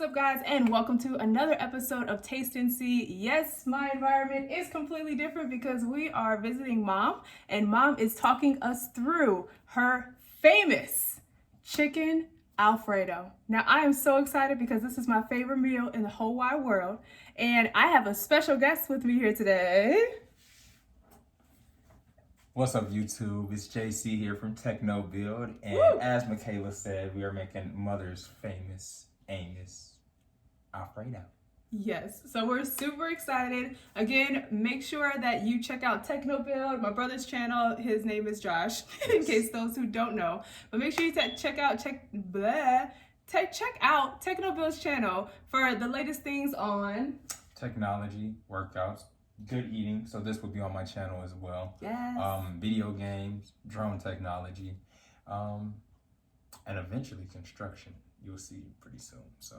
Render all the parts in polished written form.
What's up, guys, and welcome to another episode of Taste and See. Yes, my environment is completely different because we are visiting Mom, and Mom is talking us through her famous Chicken Alfredo. Now, I am so excited because this is my favorite meal in the whole wide world, and I have a special guest with me here today. What's up, YouTube? It's JC here from TEQNOBuild, and Woo! as Michaela said, we are making Mother's famous Angus Alfredo. Yes, so we're super excited. Again, make sure that you check out TEQNOBuild, my brother's channel. His name is Josh, in case those who don't know. But make sure you check out TEQNOBuild's channel for the latest things on technology, workouts, good eating. So this will be on my channel as well. Yes. Video games, drone technology, and eventually construction. You'll see pretty soon. So.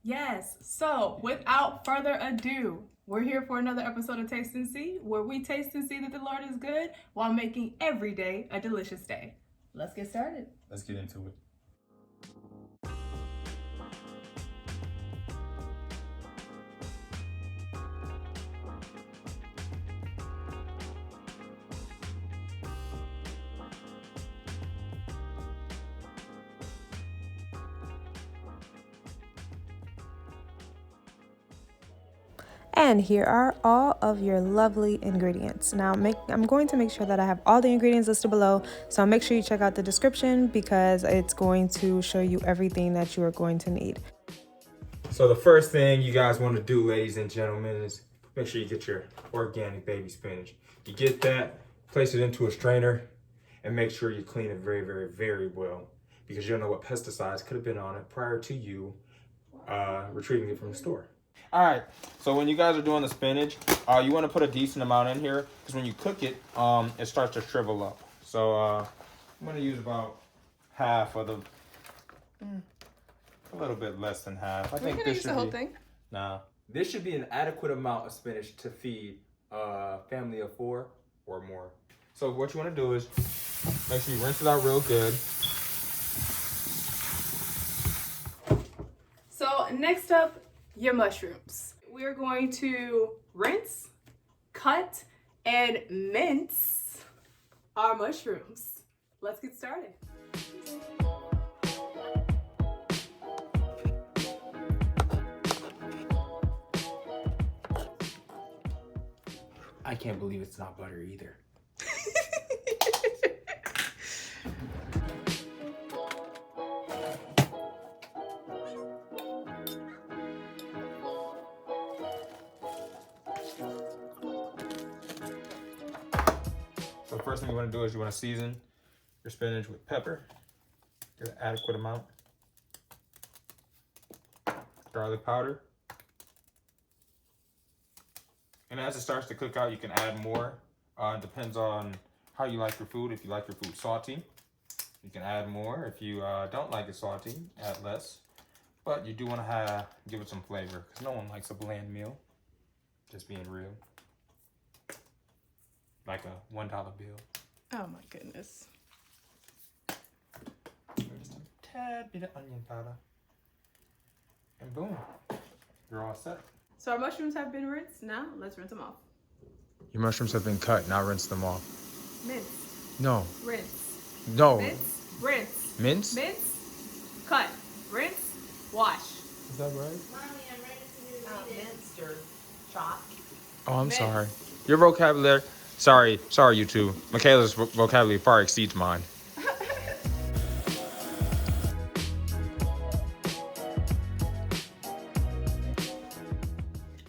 Yes. So without further ado, we're here for another episode of Taste and See, where we taste and see that the Lord is good while making every day a delicious day. Let's get started. Let's get into it. And here are all of your lovely ingredients. Now I'm going to make sure that I have all the ingredients listed below, so make sure you check out the description because it's going to show you everything that you are going to need. So the first thing you guys want to do, ladies and gentlemen, is make sure you get your organic baby spinach. You get that, place it into a strainer, and make sure you clean it very, very, very well, because you don't know what pesticides could have been on it prior to you retrieving it from the store. All right, so when you guys are doing the spinach, you want to put a decent amount in here, because when you cook it, it starts to shrivel up. So I'm going to use about half of the, a little bit less than half. I think this should be the whole thing. Nah, this should be an adequate amount of spinach to feed a family of 4 or more. So what you want to do is make sure you rinse it out real good. So next up, your mushrooms. We're going to rinse, cut, and mince our mushrooms. Let's get started. I can't believe it's not butter either. So the first thing you want to do is you want to season your spinach with pepper. Get an adequate amount. Garlic powder. And as it starts to cook out, you can add more. It depends on how you like your food. If you like your food salty, you can add more. If you don't like it salty, add less. But you do want to give it some flavor, because no one likes a bland meal. Just being real. Like a $1 bill. Oh my goodness. Just a tad bit of onion powder. And boom, you're all set. So our mushrooms have been rinsed. Now let's rinse them off. Your mushrooms have been cut, now rinse them off. Mince, No. rinse, No. mince, rinse, Mince? mince, cut, rinse, wash. Is that right? Mommy, I'm ready to do minced or chopped. Oh, I'm Mince. sorry. Your vocabulary, sorry, YouTube. Michaela's vocabulary far exceeds mine.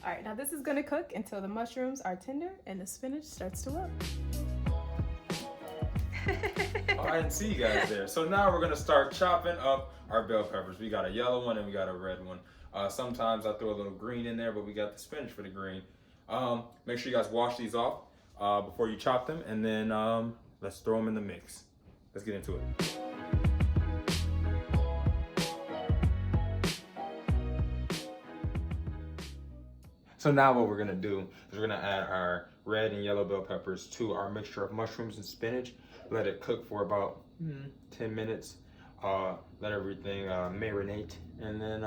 All right, now this is gonna cook until the mushrooms are tender and the spinach starts to wilt. Oh, I didn't see you guys there. So now we're gonna start chopping up our bell peppers. We got a yellow one and we got a red one. Sometimes I throw a little green in there, but we got the spinach for the green. Make sure you guys wash these off before you chop them, and then let's throw them in the mix. Let's get into it. So now what we're gonna do is we're gonna add our red and yellow bell peppers to our mixture of mushrooms and spinach. Let it cook for about 10 minutes. Let everything marinate, and then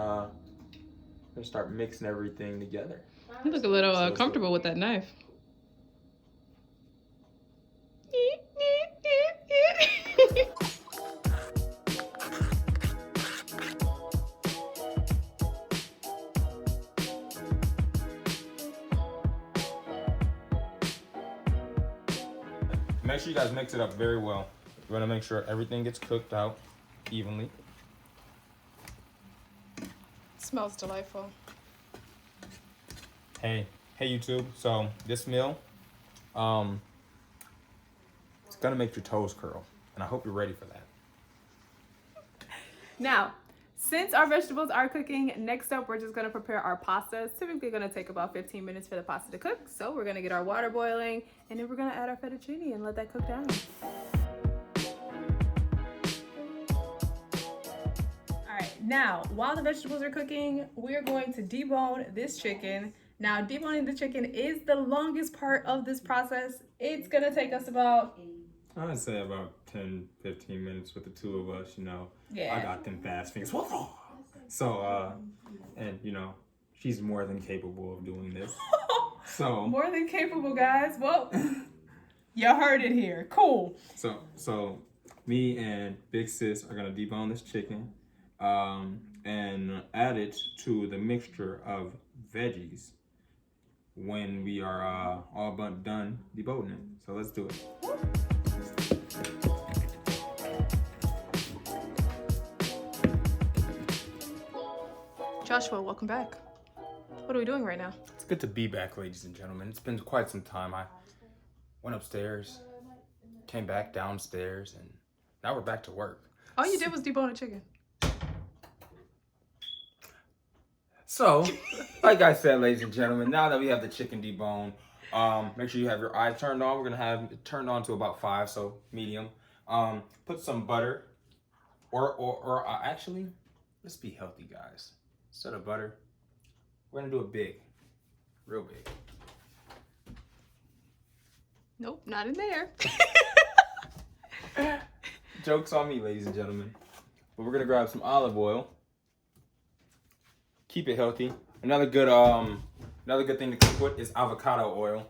gonna start mixing everything together. You look a little comfortable with that knife. Make sure you guys mix it up very well. You want to make sure everything gets cooked out evenly. Smells delightful. Hey YouTube. So this meal, it's gonna make your toes curl, and I hope you're ready for that. Now, since our vegetables are cooking, next up we're just gonna prepare our pasta. It's typically gonna take about 15 minutes for the pasta to cook. So we're gonna get our water boiling, and then we're gonna add our fettuccine and let that cook down. All right, now, while the vegetables are cooking, we're going to debone this chicken. Now, deboning the chicken is the longest part of this process. It's gonna take us about, I'd say about 10-15 minutes with the two of us, you know. Yeah. I got them fast fingers. So, and you know, she's more than capable of doing this. So more than capable, guys. Well, you heard it here. Cool. So me and Big Sis are gonna debone this chicken, and add it to the mixture of veggies when we are all but done deboning it. So let's do it. Joshua, welcome back. What are we doing right now? It's good to be back, ladies and gentlemen. It's been quite some time. I went upstairs, came back downstairs, and now we're back to work. All you did was debone a chicken. So, like I said, ladies and gentlemen, now that we have the chicken deboned, make sure you have your eyes turned on. We're gonna have it turned on to about 5, so medium. Put some butter, or actually, let's be healthy, guys. Instead of butter, we're gonna do it big, real big. Nope, not in there. Joke's on me, ladies and gentlemen. But we're gonna grab some olive oil. Keep it healthy. Another good thing to cook with is avocado oil.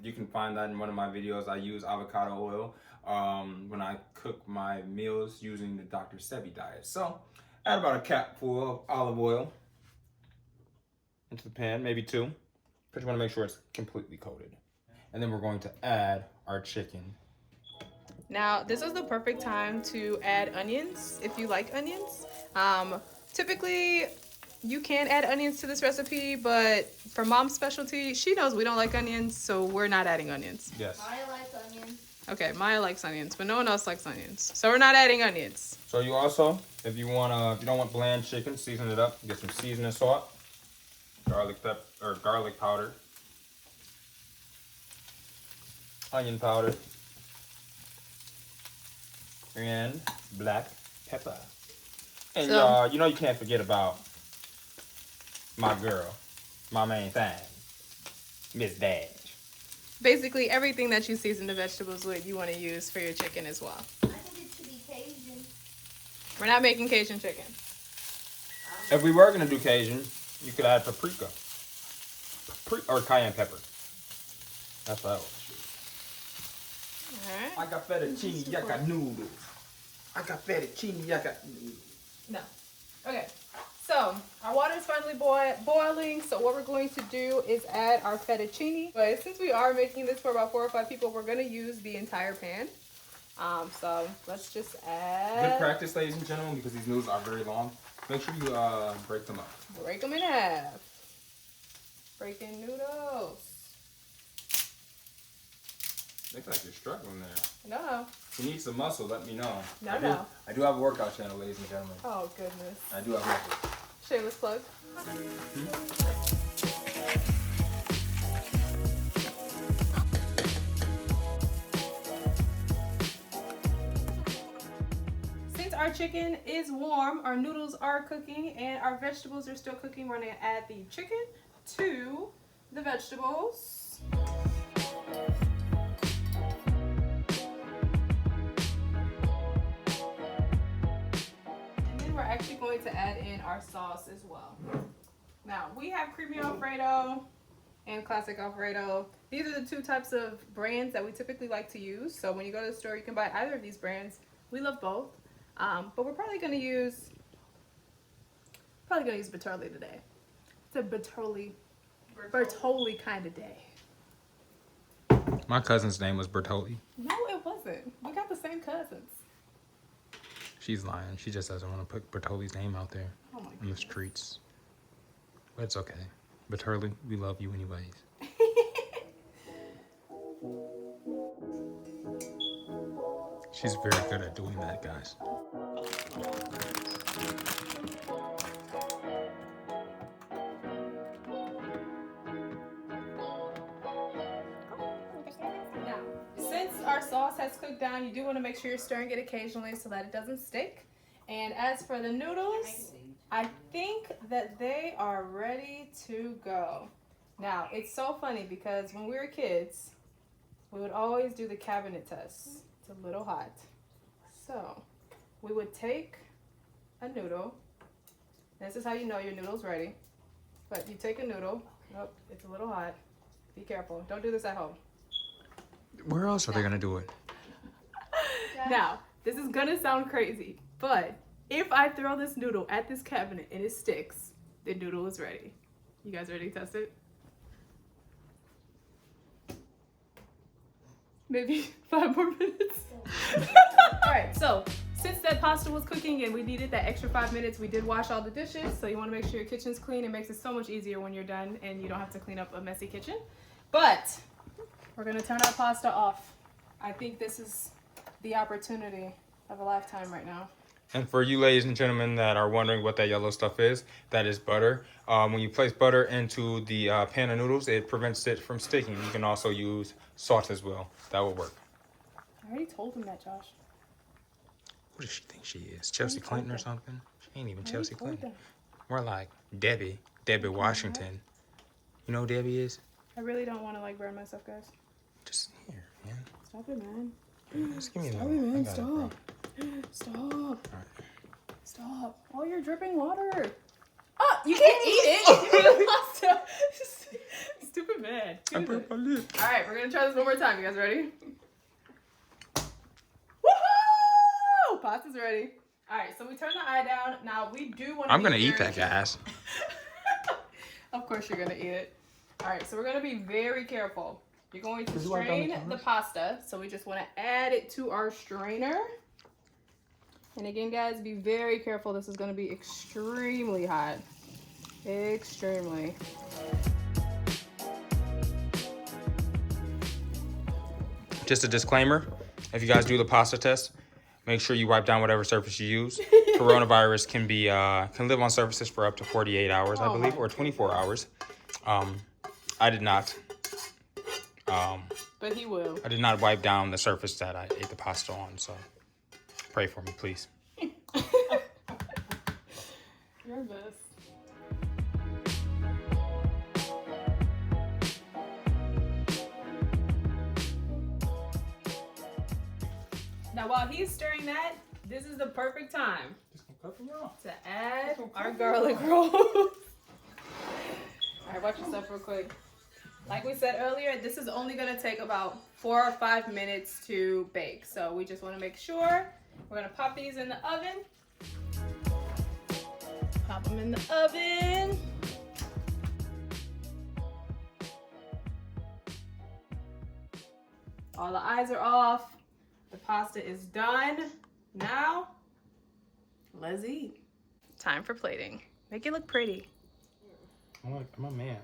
You can find that in one of my videos. I use avocado oil when I cook my meals using the Dr. Sebi diet. So add about a capful of olive oil into the pan, maybe 2, but you want to make sure it's completely coated. And then we're going to add our chicken. Now, this is the perfect time to add onions if you like onions. Typically, you can add onions to this recipe, but for Mom's specialty, she knows we don't like onions, so we're not adding onions. Yes. Maya likes onions. Okay, Maya likes onions, but no one else likes onions, so we're not adding onions. So you also, if you don't want bland chicken, season it up. Get some seasoning salt, garlic powder, onion powder, and black pepper. And you know you can't forget about my girl, my main thing, Miss Dash. Basically, everything that you season the vegetables with, you want to use for your chicken as well. I think it should be Cajun. We're not making Cajun chicken. If we were gonna do Cajun, you could add paprika, or cayenne pepper. That's what I always use. All right. I got fettuccine, I got noodles. I got fettuccine, I got noodles. No. Okay. So our water is finally boiling. So what we're going to do is add our fettuccine. But since we are making this for about 4 or 5 people, we're going to use the entire pan. So let's just add. Good practice, ladies and gentlemen, because these noodles are very long. Make sure you break them up. Break them in half. Breaking noodles. Looks like you're struggling there. No. If you need some muscle, let me know. No. I do have a workout channel, ladies and gentlemen. Oh, goodness. I do have muscle. Shameless plug. Since our chicken is warm, our noodles are cooking, and our vegetables are still cooking, we're going to add the chicken to the vegetables. We're actually going to add in our sauce as well. Now, we have creamy Alfredo and classic Alfredo. These are the two types of brands that we typically like to use. So when you go to the store, you can buy either of these brands. We love both. But we're probably gonna use Bertolli today. It's a Bertolli kind of day. My cousin's name was Bertolli. No, it wasn't. We got the same cousins. She's lying. She just doesn't want to put Bertolli's name out there in the streets. But it's okay. Bertolli, we love you anyways. She's very good at doing that, guys. Now, since our sauce has cooked down, you do want to make sure you're stirring it occasionally so that it doesn't stick. And as for the noodles, I think that they are ready to go. Now, it's so funny because when we were kids, we would always do the cabinet test. It's a little hot. So, we would take a noodle. This is how you know your noodle's ready. But you take a noodle. Oh, it's a little hot. Be careful. Don't do this at home. Where else are they gonna do it? Now, this is gonna sound crazy, but if I throw this noodle at this cabinet and it sticks, the noodle is ready. You guys ready to test it? Maybe 5 more minutes. Alright, so since that pasta was cooking and we needed that extra 5 minutes, we did wash all the dishes. So you want to make sure your kitchen's clean. It makes it so much easier when you're done and you don't have to clean up a messy kitchen. But we're gonna turn our pasta off. I think this is the opportunity of a lifetime right now. And for you ladies and gentlemen that are wondering what that yellow stuff is, that is butter. When you place butter into the pan of noodles, it prevents it from sticking. You can also use salt as well. That will work. I already told him that, Josh. What does she think she is? Chelsea Clinton or something? She ain't even Chelsea Clinton. More like Debbie Washington. You know who Debbie is? I really don't want to like burn myself, guys. Just here, man. Stop it, man. Just give me Stop another. it, man. I got it, bro. Stop. All right. Stop. Oh, you're dripping water. Oh, you can't eat it. Stupid man. I broke my lip. All right, we're going to try this one more time. You guys ready? Woohoo! Pasta's ready. All right, so we turn the eye down. Now, we do want to I'm going to eat that, guys. Of course you're going to eat it. All right, so we're going to be very careful. You're going to strain the pasta. So we just want to add it to our strainer. And again, guys, be very careful. This is going to be extremely hot. Extremely. Just a disclaimer, if you guys do the pasta test, make sure you wipe down whatever surface you use. Coronavirus can live on surfaces for up to 48 hours, I believe, or 24 hours. I did not. But he will. I did not wipe down the surface that I ate the pasta on, so pray for me, please. You're the best. Now, while he's stirring that, this is the perfect time to add our garlic rolls. All right, watch yourself real quick. Like we said earlier, this is only going to take about 4 or 5 minutes to bake. So we just want to make sure. We're going to pop these in the oven. Pop them in the oven. All the eyes are off. The pasta is done. Now, let's eat. Time for plating. Make it look pretty. I'm a man.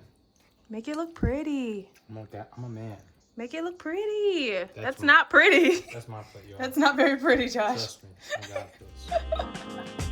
Make it look pretty. I'm a man. Make it look pretty. That's what- not pretty. That's my plate, y'all. That's not very pretty, Josh. Trust me. I got this.